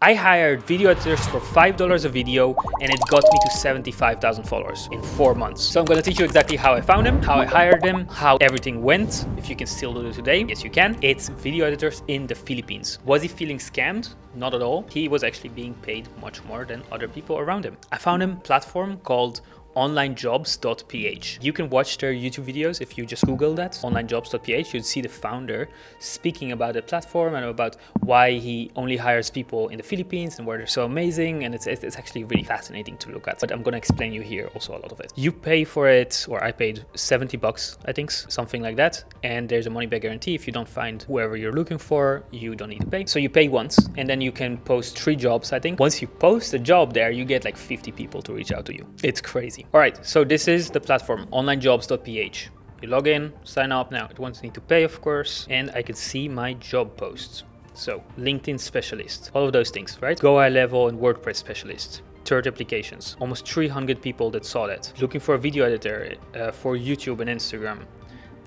I hired video editors for $5 a video and it got me to 75,000 followers in 4 months. So I'm gonna teach you exactly how I found them, how I hired them, how everything went. If you can still do it today, yes you can. It's video editors in the Philippines. Was he feeling scammed? Not at all. He was actually being paid much more than other people around him. I found him a platform called onlinejobs.ph. You can watch their YouTube videos if you just Google that, onlinejobs.ph. You'll see the founder speaking about the platform and about why he only hires people in the Philippines and why they're so amazing. And it's actually really fascinating to look at. But I'm going to explain you here also a lot of it. You pay for it, or I paid $70, I think, something like that. And there's a money back guarantee. If you don't find whoever you're looking for, you don't need to pay. So you pay once and then you can post 3 jobs, I think. Once you post a job there, you get like 50 people to reach out to you. It's crazy. All right, so this is the platform, onlinejobs.ph. You log in, sign up. Now it wants me to pay, of course, and I can see my job posts. So LinkedIn specialist, all of those things, right? Go high level and WordPress specialist. 30 applications, almost 300 people that saw that. Looking for a video editor for YouTube and Instagram.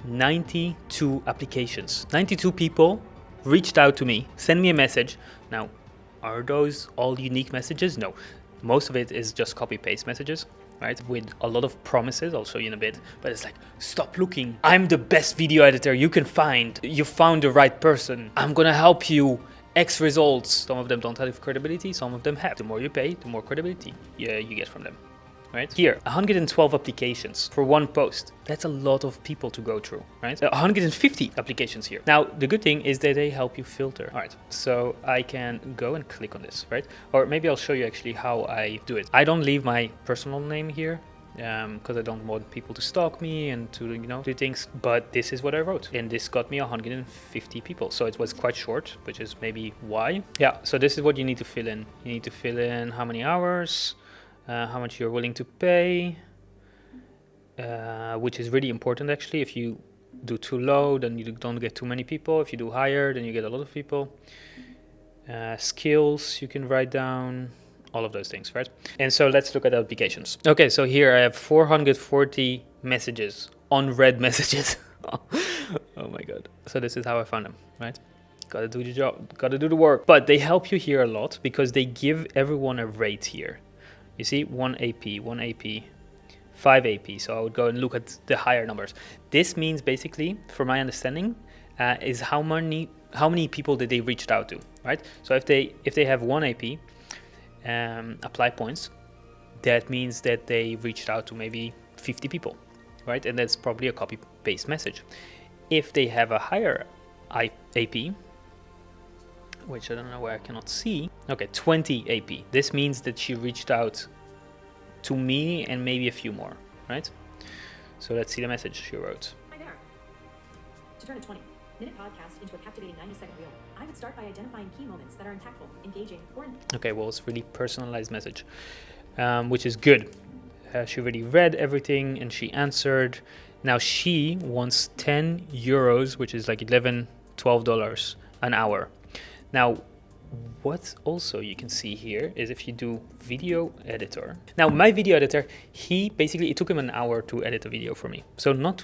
92 applications. 92 people reached out to me, send me a message. Now, are those all unique messages? No, most of it is just copy-paste messages. Right, with a lot of promises, I'll show you in a bit, but it's like, stop looking. I'm the best video editor you can find. You found the right person. I'm gonna help you. X results. Some of them don't have credibility, some of them have. The more you pay, the more credibility you get from them. Right here, 112 applications for one post. That's a lot of people to go through, right? 150 applications here. Now, the good thing is that they help you filter. All right, so I can go and click on this, right? Or maybe I'll show you actually how I do it. I don't leave my personal name here because I don't want people to stalk me and to, do things. But this is what I wrote, and this got me 150 people. So it was quite short, which is maybe why. Yeah, so this is what you need to fill in. You need to fill in how many hours, how much you're willing to pay, which is really important actually. If you do too low, then you don't get too many people. If you do higher, then you get a lot of people. Skills you can write down, all of those things, right? And so let's look at the applications. Okay, so here I have 440 messages, unread messages. Oh my god. So this is how I found them, right? Gotta do the job, gotta do the work. But they help you here a lot because they give everyone a rate here. You see, 1 AP, 1 AP, 5 AP. So I would go and look at the higher numbers. This means basically, from my understanding, is how many people did they reach out to, right? So if they have 1 AP, apply points, that means that they reached out to maybe 50 people, right? And that's probably a copy-paste message. If they have a higher AP, which I don't know where I cannot see. Okay, 20 AP. This means that she reached out to me and maybe a few more, right? So let's see the message she wrote. Hi there. To turn a 20-minute podcast into a captivating 90-second reel, I would start by identifying key moments that are impactful, engaging, or... Okay, well, it's really personalized message, which is good. She already read everything and she answered. Now she wants 10 euros, which is like $12 an hour. Now, what also you can see here is if you do video editor. Now, my video editor, it took him an hour to edit a video for me. So not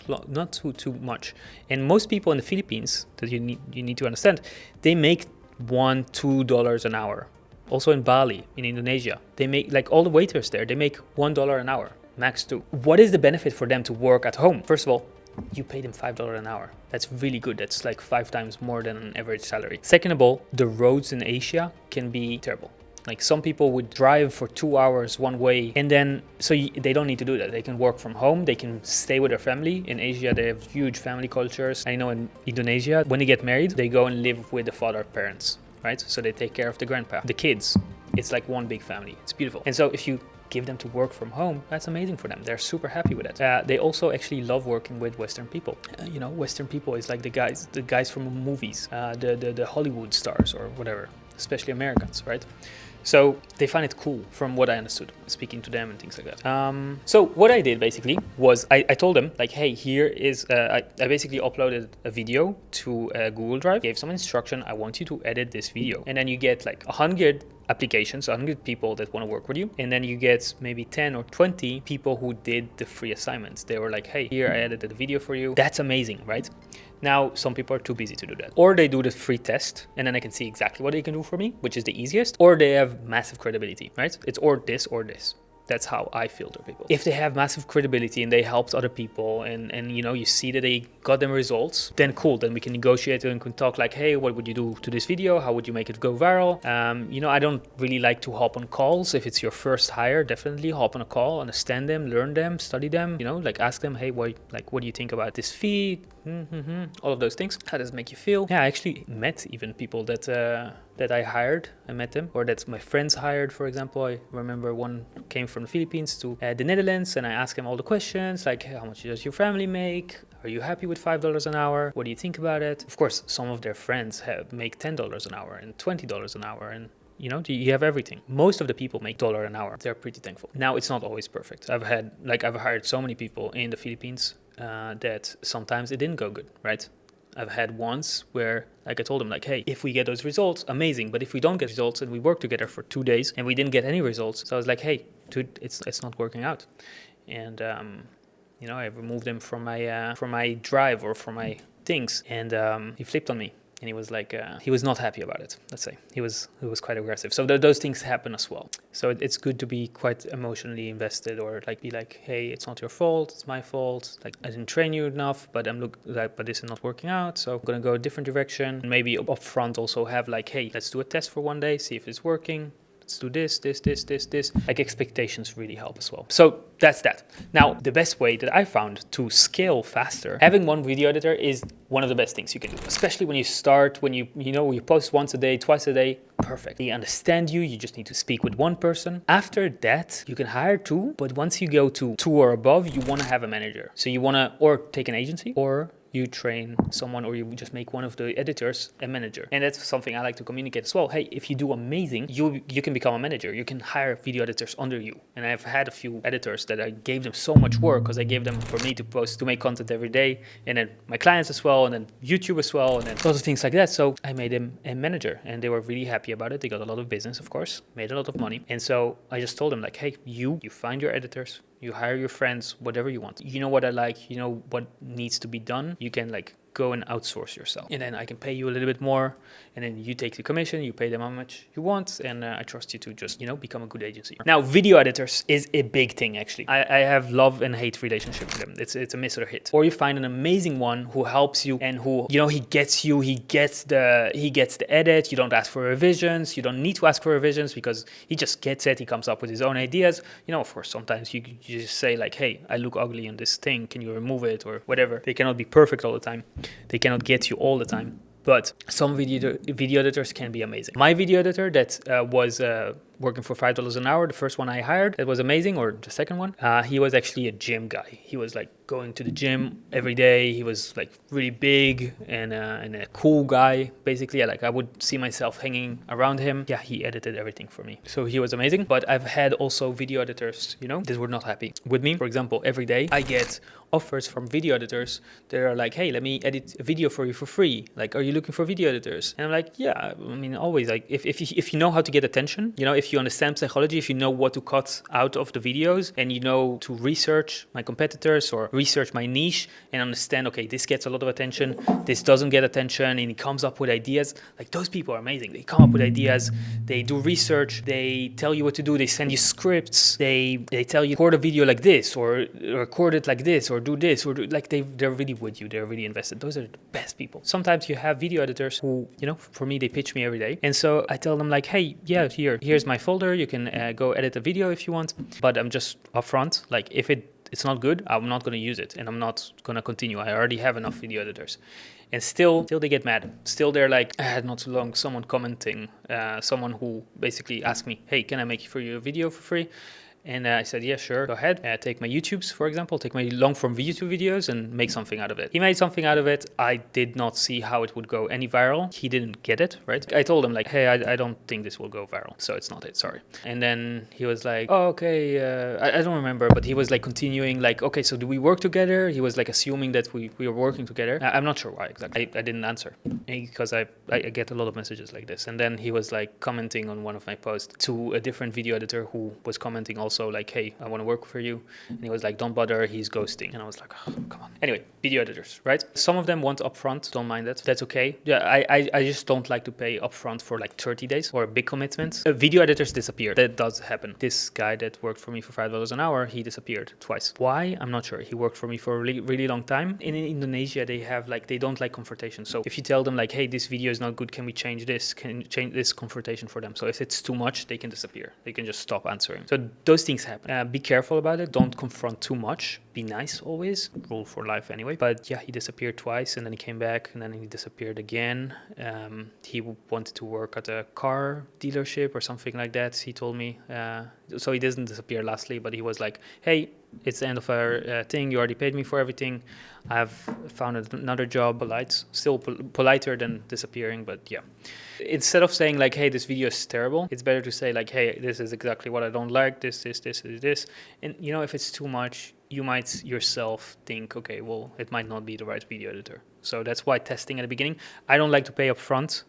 too much. And most people in the Philippines, that you need to understand, they make $1-2 an hour. Also in Bali, in Indonesia, they make, like all the waiters there, they make $1 an hour, max 2. What is the benefit for them to work at home? First of all, you pay them $5 an hour. That's really good. That's like 5 times more than an average salary. Second of all, the roads in Asia can be terrible. Like some people would drive for 2 hours one way, and then they don't need to do that. They can work from home. They can stay with their family. In Asia, they have huge family cultures. I know in Indonesia, when they get married, they go and live with the father parents, right? So they take care of the grandpa, the kids. It's like one big family. It's beautiful. And so if you give them to work from home, that's amazing for them. They're super happy with it. They also actually love working with Western people. Western people is like the guys from movies, the Hollywood stars or whatever, especially Americans, right? So they find it cool from what I understood, speaking to them and things like that. So what I did basically was I told them like, hey, here is, I basically uploaded a video to Google Drive, gave some instruction. I want you to edit this video. And then you get like 100 applications, 100 people that want to work with you, and then you get maybe 10 or 20 people who did the free assignments. They were like, hey, here, I edited a video for you. That's amazing, right? Now, some people are too busy to do that. Or they do the free test, and then I can see exactly what they can do for me, which is the easiest. Or they have massive credibility, right? It's or this or this. That's how I filter people. If they have massive credibility and they helped other people and you know, you see that they got them results, then cool, then we can negotiate and can talk like, hey, what would you do to this video? How would you make it go viral? You know, I don't really like to hop on calls. If it's your first hire, definitely hop on a call, understand them, learn them, study them, you know, like ask them, hey, what do you think about this fee? All of those things. How does it make you feel? Yeah, I actually met even people that I hired. I met them, or that my friends hired, for example. I remember one came from the Philippines to the Netherlands, and I asked him all the questions like, how much does your family make? Are you happy with $5 an hour? What do you think about it? Of course, some of their friends make $10 an hour and $20 an hour, and you know, you have everything. Most of the people make $1 an hour. They're pretty thankful. Now, it's not always perfect. I've hired so many people in the Philippines that sometimes it didn't go good, right? I've had once where, like I told them, like, hey, if we get those results, amazing. But if we don't get results and we work together for 2 days and we didn't get any results, so I was like, hey, dude, it's not working out. And you know, I removed him from my drive or from my things, and he flipped on me. And he was like, he was not happy about it, let's say. He was quite aggressive. So those things happen as well. So it's good to be quite emotionally invested, or like be like, hey, it's not your fault, it's my fault. Like, I didn't train you enough, but but this is not working out. So I'm gonna go a different direction. And maybe upfront also have like, hey, let's do a test for 1 day, see if it's working. Let's do this. Like, expectations really help as well. So that's that. Now, the best way that I found to scale faster, having one video editor is one of the best things you can do, especially when you start, when you post once a day, twice a day, perfect. They understand you. You just need to speak with one person. After that, you can hire 2, but once you go to 2 or above, you want to have a manager. So you want to or take an agency, or you train someone, or you just make one of the editors a manager. And that's something I like to communicate as well. Hey, if you do amazing, you can become a manager. You can hire video editors under you. And I've had a few editors that I gave them so much work, because I gave them for me to post, to make content every day, and then my clients as well, and then YouTube as well, and then lots of things like that. So I made them a manager, and they were really happy about it. They got a lot of business, of course, made a lot of money. And so I just told them like, hey, you find your editors, you hire your friends, whatever you want. You know what I like, you know what needs to be done. You can like go and outsource yourself. And then I can pay you a little bit more. And then you take the commission, you pay them how much you want. And I trust you to just, become a good agency. Now, video editors is a big thing, actually. I have love and hate relationship with them. It's a miss or a hit. Or you find an amazing one who helps you and who, he gets you, he gets the edit. You don't ask for revisions. You don't need to ask for revisions because he just gets it. He comes up with his own ideas. Of course, sometimes you just say like, hey, I look ugly in this thing. Can you remove it or whatever? They cannot be perfect all the time. They cannot get you all the time. But some video editors can be amazing. My video editor that was working for $5 an hour, the first one I hired, that was amazing, or the second one, he was actually a gym guy. He was like going to the gym every day. He was like really big and a cool guy, basically. I would see myself hanging around him. Yeah, he edited everything for me. So he was amazing. But I've had also video editors, that were not happy with me. For example, every day I get offers from video editors that are like, hey, let me edit a video for you for free. Like, are you looking for video editors? And I'm like, yeah, I mean, always. Like, if you know how to get attention, if you understand psychology, if you know what to cut out of the videos, and you know to research my competitors or research my niche and understand, okay, this gets a lot of attention, this doesn't get attention, and he comes up with ideas. Like, those people are amazing. They come up with ideas, they do research, they tell you what to do, they send you scripts, they tell you record a video like this, or record it like this, or do this, or they're really with you, they're really invested. Those are the best people. Sometimes you have video editors who, for me, they pitch me every day, and so I tell them like, hey, yeah, here's my folder, you can go edit a video if you want, but I'm just upfront, like, if it's not good, I'm not going to use it, and I'm not going to continue. I already have enough video editors. And still they get mad. Still they're like, I had not too long someone commenting, someone who basically asked me, hey, can I make for you a video for free? And I said, yeah, sure, go ahead. Take my YouTubes, for example, take my long form YouTube videos and make something out of it. He made something out of it. I did not see how it would go any viral. He didn't get it, right? I told him like, hey, I don't think this will go viral. So it's not it, sorry. And then he was like, oh, okay. I don't remember, but he was like continuing like, okay, so do we work together? He was like assuming that we were working together. I'm not sure why exactly. I didn't answer because I get a lot of messages like this. And then he was like commenting on one of my posts to a different video editor who was commenting also like, hey, I want to work for you. And he was like, don't bother, he's ghosting. And I was like, oh, come on. Anyway, video editors, right? Some of them want upfront, don't mind that. That's okay. Yeah, I just don't like to pay upfront for like 30 days or big commitments. Video editors disappear. That does happen. This guy that worked for me for $5 an hour, he disappeared twice. Why? I'm not sure. He worked for me for a really, really long time. In Indonesia, they don't like confrontation. So if you tell them like, hey, this video is not good, can we change this? Can you change this confrontation for them? So if it's too much, they can disappear. They can just stop answering. So those things happen. Be careful about it. Don't confront too much. Be nice always. Rule for life anyway. But yeah, he disappeared twice and then he came back and then he disappeared again. He wanted to work at a car dealership or something like that, he told me. So he doesn't disappear lastly, but he was like, hey, it's the end of our thing. You already paid me for everything. I've found another job. Polite, still politer than disappearing, but yeah. Instead of saying like, hey, this video is terrible, it's better to say like, hey, this is exactly what I don't like, this. And you know, if it's too much, you might yourself think, okay, well, it might not be the right video editor. So that's why testing at the beginning. I don't like to pay upfront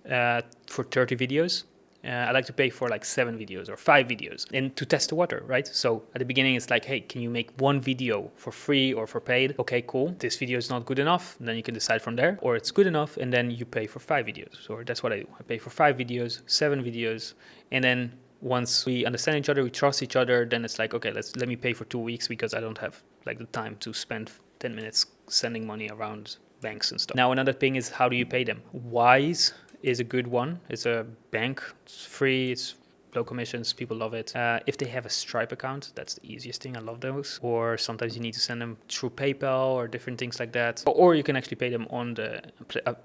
for 30 videos. I like to pay for like 7 videos or 5 videos and to test the water, right? So at the beginning, it's like, hey, can you make one video for free or for paid? Okay, cool. This video is not good enough. And then you can decide from there, or it's good enough. And then you pay for 5 videos. So that's what I do. I pay for 5 videos, 7 videos. And then once we understand each other, we trust each other, then it's like, okay, let me pay for 2 weeks because I don't have like the time to spend 10 minutes sending money around banks and stuff. Now, another thing is, how do you pay them? Wise is a good one. It's a bank. It's free. It's low commissions. People love it. If they have a Stripe account, that's the easiest thing. I love those. Or sometimes you need to send them through PayPal or different things like that. Or you can actually pay them on the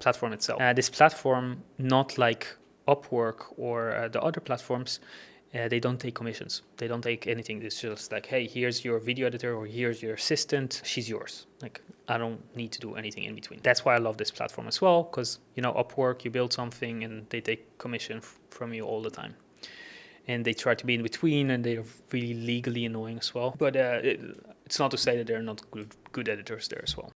platform itself. This platform, not like Upwork or the other platforms, they don't take commissions. They don't take anything. It's just like, hey, here's your video editor or here's your assistant. She's yours. Like, I don't need to do anything in between. That's why I love this platform as well, because, you know, Upwork, you build something and they take commission from you all the time. And they try to be in between and they're really legally annoying as well. But it's not to say that they're not good editors there as well.